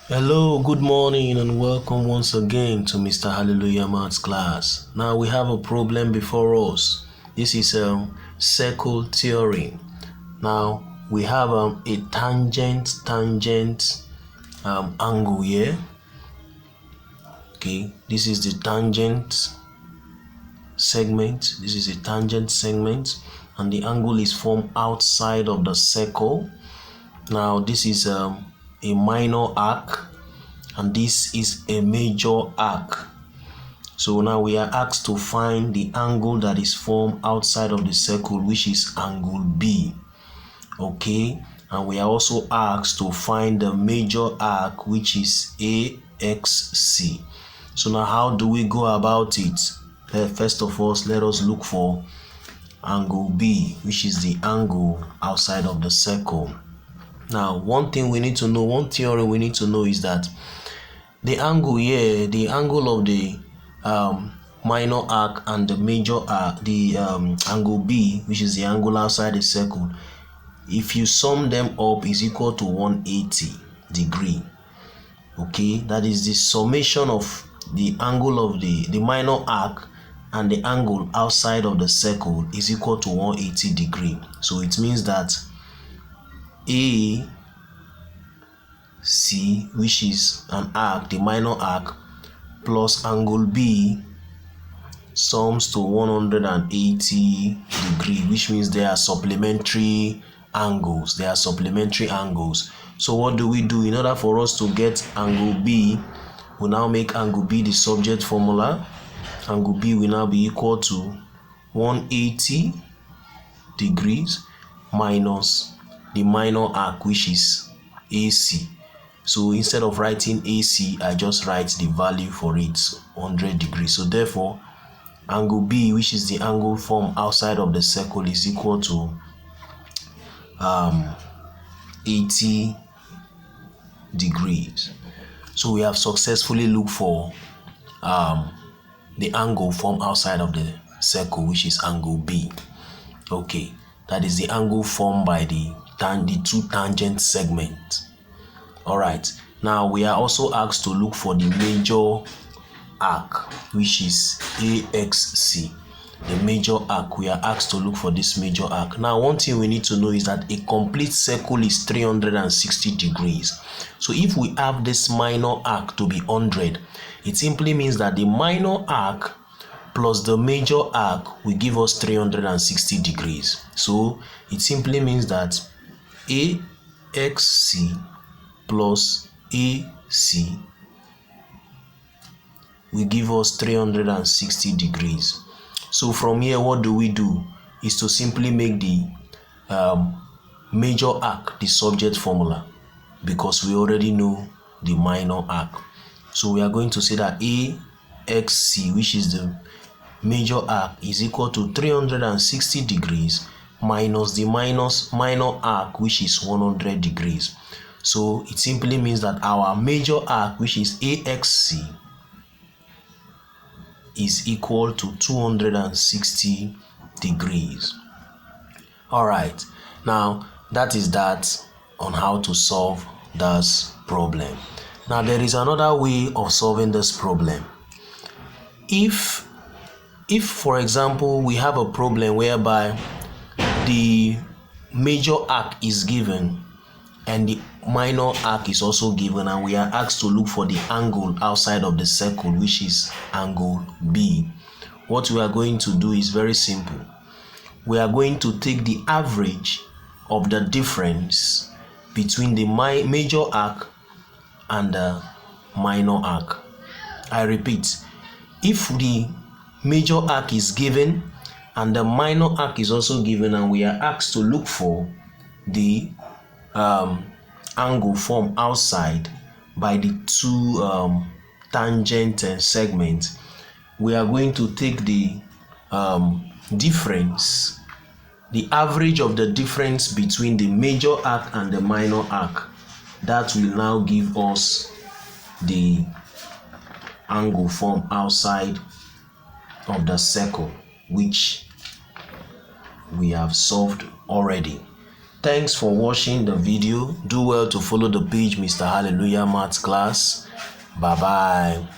Hello, good morning, and welcome once again to Mr. Hallelujah Maths class. Now we have a problem before us. This is a circle theorem. Now we have a tangent angle here. Okay, this is the tangent segment. This is a tangent segment, and the angle is formed outside of the circle. Now this is a minor arc, and this is a major arc. So now we are asked to find the angle that is formed outside of the circle, which is angle B. Okay, and we are also asked to find the major arc, which is AXC. So now how do we go about it? First of all, let us look for angle B, which is the angle outside of the circle. Now, one theorem we need to know is that the angle here, the angle of the minor arc and the major arc, the angle B, which is the angle outside the circle, if you sum them up, is equal to 180 degree. Okay, that is the summation of the angle of the minor arc and the angle outside of the circle is equal to 180 degree. So it means that AC, which is an arc, the minor arc, plus angle B sums to 180 degree, which means they are supplementary angles. So what do? In order for us to get angle B, we now make angle B the subject formula. Angle B will now be equal to 180 degrees minus the minor arc, which is AC. So instead of writing AC, I just write the value for it, 100 degrees. So therefore, angle B, which is the angle formed outside of the circle, is equal to 80 degrees. So we have successfully looked for the angle formed outside of the circle, which is angle B. Okay, that is the angle formed by the two tangent segments. Alright, now we are also asked to look for the major arc, which is AXC. The major arc, we are asked to look for this major arc. Now, one thing we need to know is that a complete circle is 360 degrees. So if we have this minor arc to be 100, it simply means that the minor arc plus the major arc will give us 360 degrees. So it simply means that AXC plus AC will give us 360 degrees. So from here, what do? Is to simply make the major arc the subject formula, because we already know the minor arc. So we are going to say that AXC, which is the major arc, is equal to 360 degrees minus the minor arc, which is 100 degrees. So it simply means that our major arc, which is AXC, is equal to 260 degrees. Alright, now that is that on how to solve this problem. Now there is another way of solving this problem. If for example we have a problem whereby the major arc is given and the minor arc is also given, and we are asked to look for the angle outside of the circle, which is angle B, what we are going to do is very simple. We are going to take the average of the difference between the major arc and the minor arc. I repeat, if the major arc is given and the minor arc is also given, and we are asked to look for the angle formed outside by the two tangent segments, we are going to take the difference, the average of the difference between the major arc and the minor arc. That will now give us the angle formed outside of the circle, which we have solved already. Thanks for watching the video. Do well to follow the page Mr. Hallelujah Maths class. Bye bye.